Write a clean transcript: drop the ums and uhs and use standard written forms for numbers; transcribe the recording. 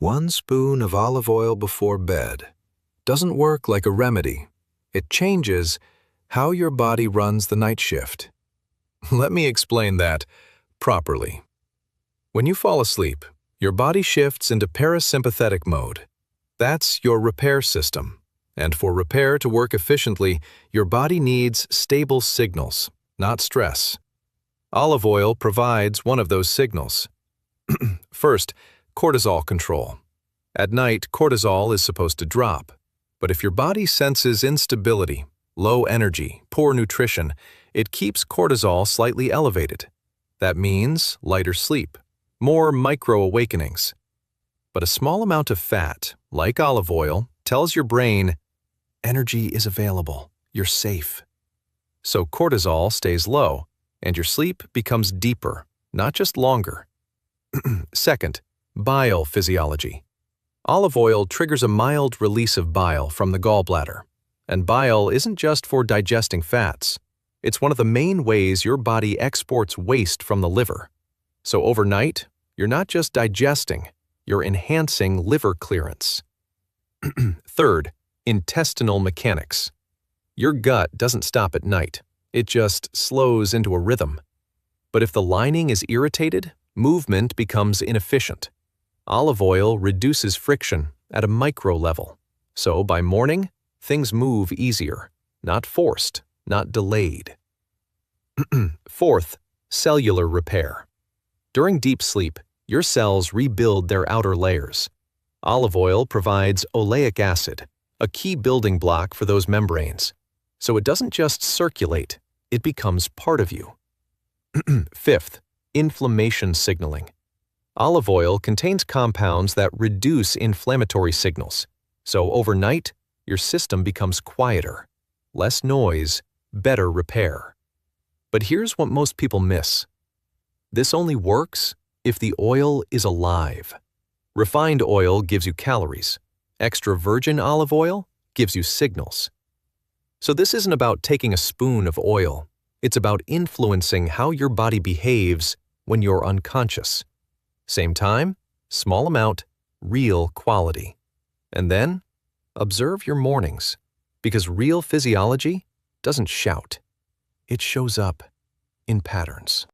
1 spoon of olive oil before bed doesn't work like a remedy. It changes how your body runs the night shift. Let me explain that properly. When you fall asleep, your body shifts into parasympathetic mode. That's your repair system. And for repair to work efficiently, your body needs stable signals, not stress. Olive oil provides one of those signals. First, cortisol control. At night, cortisol is supposed to drop. But if your body senses instability, low energy, poor nutrition, it keeps cortisol slightly elevated. That means lighter sleep, more micro-awakenings. But a small amount of fat, like olive oil, tells your brain, energy is available, you're safe. So cortisol stays low, and your sleep becomes deeper, not just longer. Second, bile physiology. Olive oil triggers a mild release of bile from the gallbladder. And bile isn't just for digesting fats. It's one of the main ways your body exports waste from the liver. So overnight, you're not just digesting, you're enhancing liver clearance. Third, intestinal mechanics. Your gut doesn't stop at night. It just slows into a rhythm. But if the lining is irritated, movement becomes inefficient. Olive oil reduces friction at a micro level. So by morning, things move easier, not forced, not delayed. Fourth, cellular repair. During deep sleep, your cells rebuild their outer layers. Olive oil provides oleic acid, a key building block for those membranes. So it doesn't just circulate, it becomes part of you. Fifth, inflammation signaling. Olive oil contains compounds that reduce inflammatory signals. So overnight, your system becomes quieter. Less noise, better repair. But here's what most people miss. This only works if the oil is alive. Refined oil gives you calories. Extra virgin olive oil gives you signals. So this isn't about taking a spoon of oil. It's about influencing how your body behaves when you're unconscious. Same time, small amount, real quality. And then, observe your mornings, because real physiology doesn't shout. It shows up in patterns.